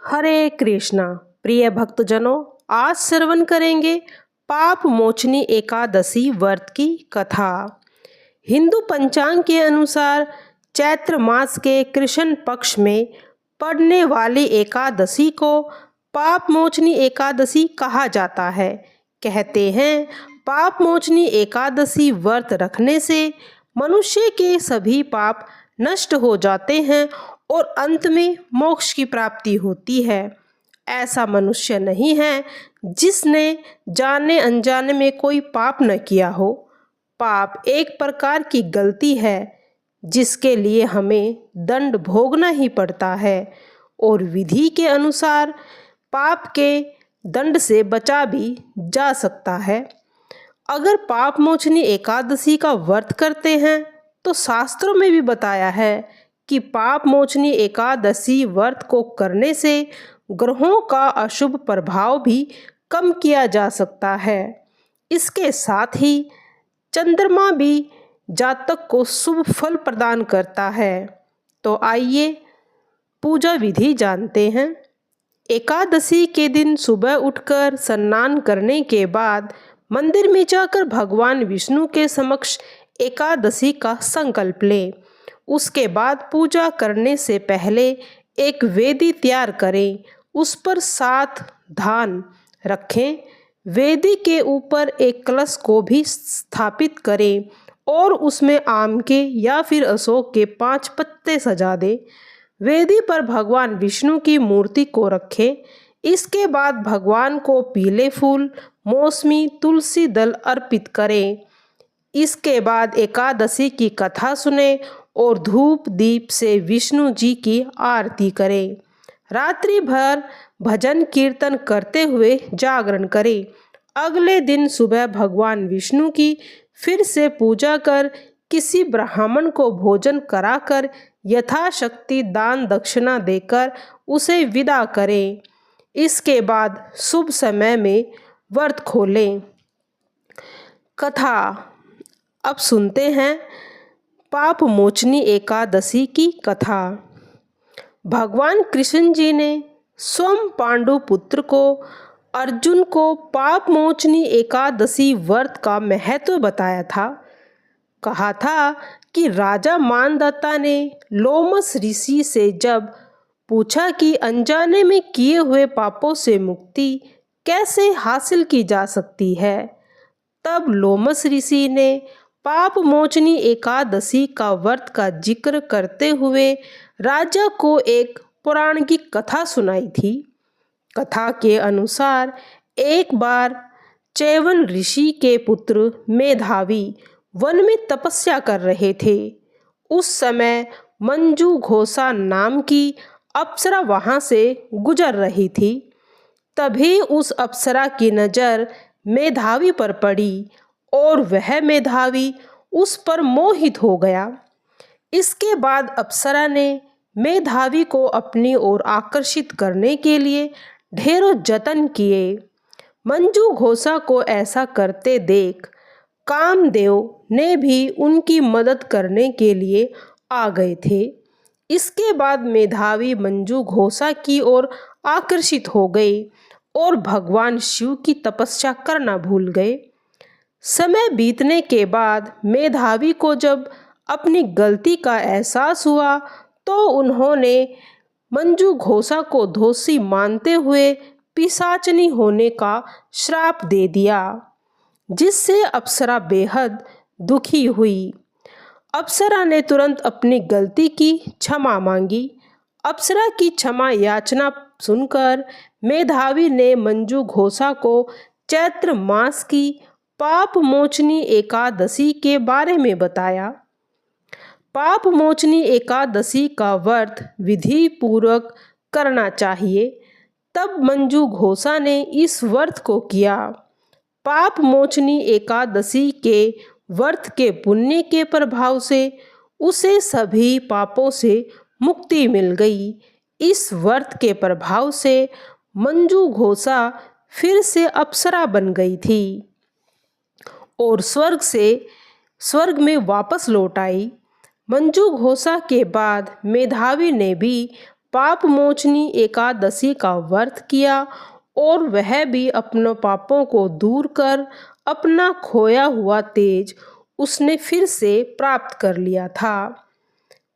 हरे कृष्णा। प्रिय भक्तजनों, आज श्रवण करेंगे पाप मोचनी एकादशी व्रत की कथा। हिंदू पंचांग के अनुसार चैत्र मास के कृष्ण पक्ष में पड़ने वाली एकादशी को पाप मोचनी एकादशी कहा जाता है। कहते हैं पाप मोचनी एकादशी व्रत रखने से मनुष्य के सभी पाप नष्ट हो जाते हैं और अंत में मोक्ष की प्राप्ति होती है। ऐसा मनुष्य नहीं है जिसने जाने अनजाने में कोई पाप न किया हो। पाप एक प्रकार की गलती है जिसके लिए हमें दंड भोगना ही पड़ता है और विधि के अनुसार पाप के दंड से बचा भी जा सकता है। अगर पाप मोचनी एकादशी का व्रत करते हैं तो शास्त्रों में भी बताया है कि पाप मोचनी एकादशी व्रत को करने से ग्रहों का अशुभ प्रभाव भी कम किया जा सकता है। इसके साथ ही चंद्रमा भी जातक को शुभ फल प्रदान करता है। तो आइए पूजा विधि जानते हैं। एकादशी के दिन सुबह उठकर स्नान करने के बाद मंदिर में जाकर भगवान विष्णु के समक्ष एकादशी का संकल्प लें। उसके बाद पूजा करने से पहले एक वेदी तैयार करें, उस पर 7 धान रखें। वेदी के ऊपर एक कलश को भी स्थापित करें और उसमें आम के या फिर अशोक के 5 पत्ते सजा दें। वेदी पर भगवान विष्णु की मूर्ति को रखें। इसके बाद भगवान को पीले फूल, मौसमी, तुलसी दल अर्पित करें। इसके बाद एकादशी की कथा सुने और धूप दीप से विष्णु जी की आरती करें। रात्रि भर भजन कीर्तन करते हुए जागरण करें। अगले दिन सुबह भगवान विष्णु की फिर से पूजा कर किसी ब्राह्मण को भोजन कराकर यथाशक्ति दान दक्षिणा देकर उसे विदा करें। इसके बाद शुभ समय में व्रत खोलें। कथा अब सुनते हैं पाप मोचनी एकादशी की कथा। भगवान कृष्ण जी ने स्वयं पांडु पुत्र को अर्जुन को पाप मोचनी एकादशी व्रत का महत्व बताया था। कहा था कि राजा मानदत्ता ने लोमस ऋषि से जब पूछा कि अनजाने में किए हुए पापों से मुक्ति कैसे हासिल की जा सकती है, तब लोमस ऋषि ने पाप मोचनी एकादशी का व्रत का जिक्र करते हुए राजा को एक पौराणिक कथा सुनाई थी। कथा के अनुसार एक बार चैवन ऋषि के पुत्र मेधावी वन में तपस्या कर रहे थे। उस समय मंजू घोषा नाम की अप्सरा वहां से गुजर रही थी। तभी उस अप्सरा की नज़र मेधावी पर पड़ी और वह मेधावी उस पर मोहित हो गया। इसके बाद अप्सरा ने मेधावी को अपनी ओर आकर्षित करने के लिए ढेरों जतन किए। मंजू घोषा को ऐसा करते देख कामदेव ने भी उनकी मदद करने के लिए आ गए थे। इसके बाद मेधावी मंजू घोषा की ओर आकर्षित हो गए और भगवान शिव की तपस्या करना भूल गए। समय बीतने के बाद मेधावी को जब अपनी गलती का एहसास हुआ तो उन्होंने मंजू घोषा को दोषी मानते हुए पिशाचनी होने का श्राप दे दिया, जिससे अप्सरा बेहद दुखी हुई। अप्सरा ने तुरंत अपनी गलती की क्षमा मांगी। अप्सरा की क्षमा याचना सुनकर मेधावी ने मंजू घोषा को चैत्र मास की पाप मोचनी एकादशी के बारे में बताया। पाप मोचनी एकादशी का व्रत विधि पूर्वक करना चाहिए। तब मंजू घोषा ने इस व्रत को किया। पाप मोचनी एकादशी के व्रत के पुण्य के प्रभाव से उसे सभी पापों से मुक्ति मिल गई। इस व्रत के प्रभाव से मंजू घोषा फिर से अप्सरा बन गई थी और स्वर्ग में वापस लौट आई। मंजू घोषा के बाद मेधावी ने भी पाप मोचनी एकादशी का व्रत किया और वह भी अपने पापों को दूर कर अपना खोया हुआ तेज उसने फिर से प्राप्त कर लिया था।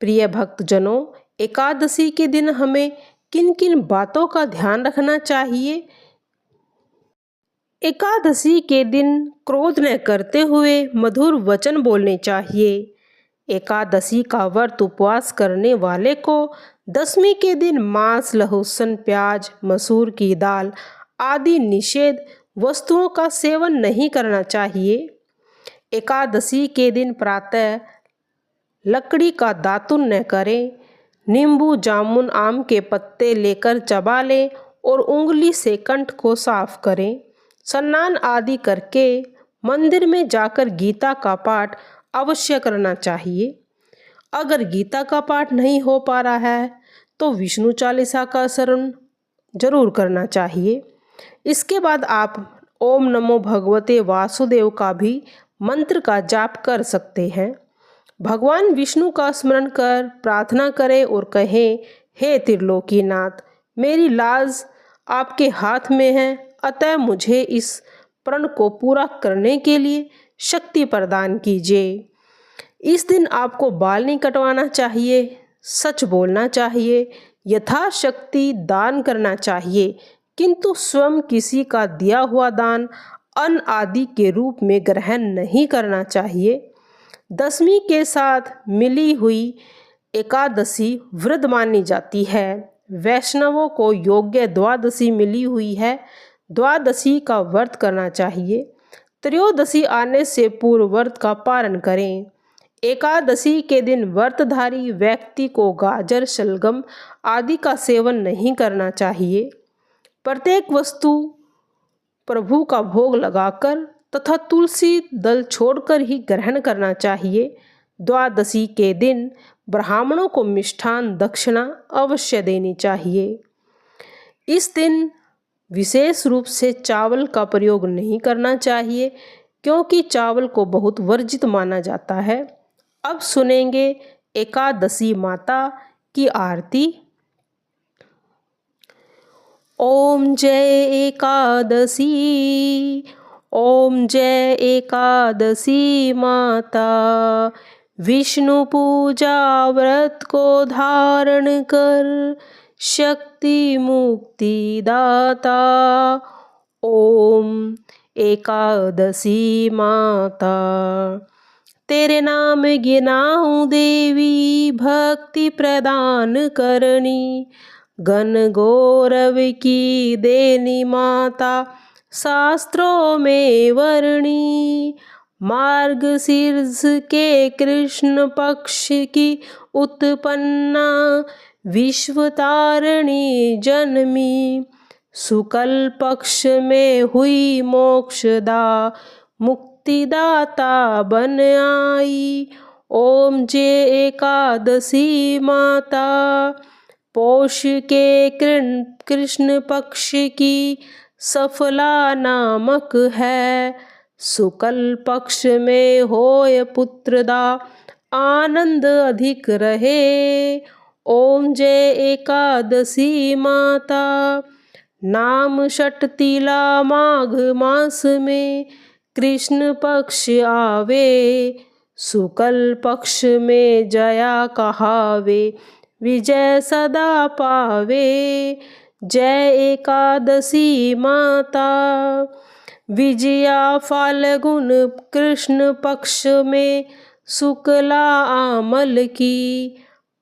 प्रिय भक्तजनों, एकादशी के दिन हमें किन किन बातों का ध्यान रखना चाहिए? एकादशी के दिन क्रोध न करते हुए मधुर वचन बोलने चाहिए। एकादशी का व्रत उपवास करने वाले को दशमी के दिन मांस, लहसुन, प्याज, मसूर की दाल आदि निषेध वस्तुओं का सेवन नहीं करना चाहिए। एकादशी के दिन प्रातः लकड़ी का दातुन न करें। नींबू, जामुन, आम के पत्ते लेकर चबा लें और उंगली से कंठ को साफ करें। स्नान आदि करके मंदिर में जाकर गीता का पाठ अवश्य करना चाहिए। अगर गीता का पाठ नहीं हो पा रहा है तो विष्णु चालीसा का श्रवण जरूर करना चाहिए। इसके बाद आप ओम नमो भगवते वासुदेव का भी मंत्र का जाप कर सकते हैं। भगवान विष्णु का स्मरण कर प्रार्थना करें और कहें, हे त्रिलोकीनाथ, मेरी लाज आपके हाथ में है, अतः मुझे इस प्रण को पूरा करने के लिए शक्ति प्रदान कीजिए। इस दिन आपको बाल नहीं कटवाना चाहिए, सच बोलना चाहिए, यथाशक्ति दान करना चाहिए, किंतु स्वयं किसी का दिया हुआ दान अन्न आदि के रूप में ग्रहण नहीं करना चाहिए। दशमी के साथ मिली हुई एकादशी वृद्ध मानी जाती है। वैष्णवों को योग्य द्वादशी मिली हुई है, द्वादशी का व्रत करना चाहिए। त्रयोदशी आने से पूर्व व्रत का पालन करें। एकादशी के दिन व्रतधारी व्यक्ति को गाजर, शलगम आदि का सेवन नहीं करना चाहिए। प्रत्येक वस्तु प्रभु का भोग लगाकर तथा तुलसी दल छोड़कर ही ग्रहण करना चाहिए। द्वादशी के दिन ब्राह्मणों को मिष्ठान दक्षिणा अवश्य देनी चाहिए। इस दिन विशेष रूप से चावल का प्रयोग नहीं करना चाहिए, क्योंकि चावल को बहुत वर्जित माना जाता है। अब सुनेंगे एकादशी माता की आरती। ओम जय एकादशी, ओम जय एकादशी माता। विष्णु पूजा व्रत को धारण कर, शक्ति मुक्ति दाता। ओम एकादशी माता। तेरे नाम गिनाऊं देवी, भक्ति प्रदान करनी। गण गौरव की देनी माता, शास्त्रों में वर्णी। मार्गशीर्ष के कृष्ण पक्ष की उत्पन्ना, विश्वतारिणी जन्मी। शुक्ल पक्ष में हुई मोक्षदा, मुक्तिदाता बन आई। ओम जय एकादशी माता। पौष के कृष्ण पक्ष की सफला नामक है। शुक्ल पक्ष में होय पुत्रदा, आनंद अधिक रहे। ओम जय एकादशी माता। नाम षटतिला माघ मास में कृष्ण पक्ष आवे। शुक्ल पक्ष में जया कहावे, विजय सदा पावे। जय एकादशी माता। विजया फाल्गुन कृष्ण पक्ष में शुक्ला आमल की।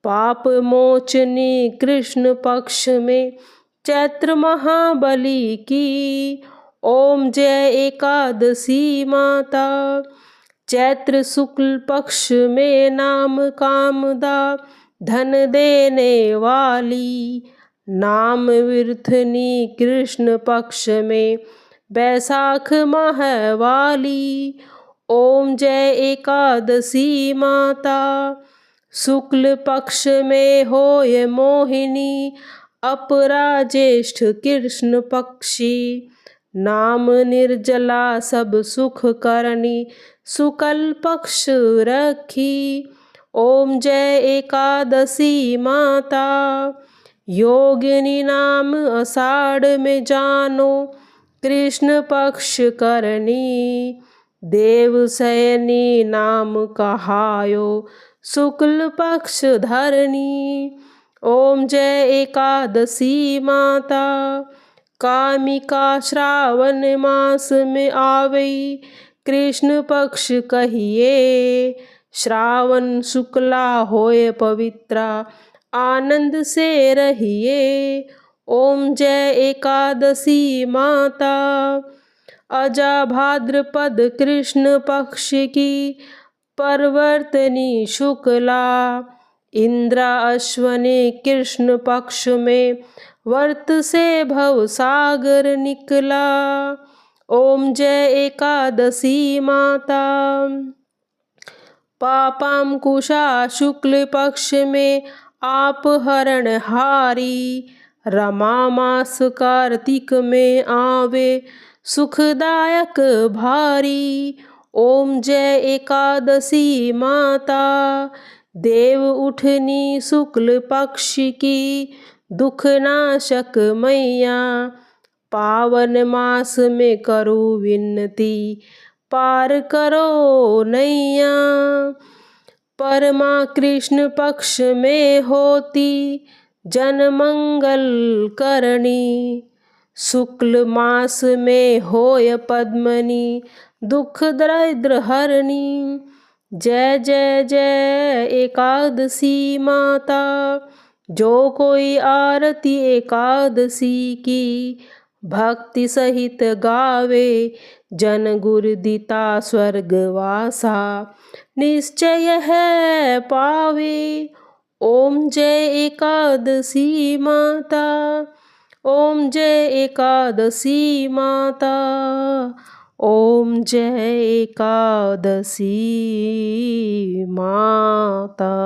पाप मोचनी कृष्ण पक्ष में चैत्र महाबली की। ओम जय एकादशी माता। चैत्र शुक्ल पक्ष में नाम कामदा, धन देने वाली। नाम विर्थनी कृष्ण पक्ष में बैसाख माह वाली। ओम जय एकादशी माता। शुक्ल पक्ष में होय मोहिनी, अपरा ज्येष्ठ कृष्ण पक्षी। नाम निर्जला सब सुख करनी, शुक्ल पक्ष रखी। ओम जय एकादशी माता। योगिनी नाम आषाढ़ में जानो, कृष्ण पक्ष करनी। देव शयनी नाम कहायो, शुक्ल पक्ष धरनी। ओम जय एकादशी माता, कामिका श्रावण मास में आवई, कृष्ण पक्ष कहिए। श्रावण शुक्ला होय पवित्रा, आनंद से रहिए। ओम जय एकादशी माता, अजा भाद्रपद कृष्ण पक्ष की परवर्तनी शुक्ला। इंद्रा अश्वनी कृष्ण पक्ष में वर्त से भव सागर निकला। ओम जय एकादशी माता, पापांकुशा शुक्ल पक्ष में आप हरण हारी। रमा मास कार्तिक में आवे, सुखदायक भारी। ओम जय एकादशी माता, देव उठनी शुक्ल पक्ष की दुखनाशक मैया। पावन मास में करो विनती, पार करो नैया। परमा कृष्ण पक्ष में होती, जन मंगल करनी। शुक्ल मास में होय पद्मनी, दुख दरिद्र हरनी। जय जय जय एकादशी माता, जो कोई आरती एकादशी की भक्ति सहित गावे, जन गुरुदिता स्वर्गवासा निश्चय है पावे। ओम जय एकादशी माता, ओम जय एकादशी माता, ओम जय एकादशी माता।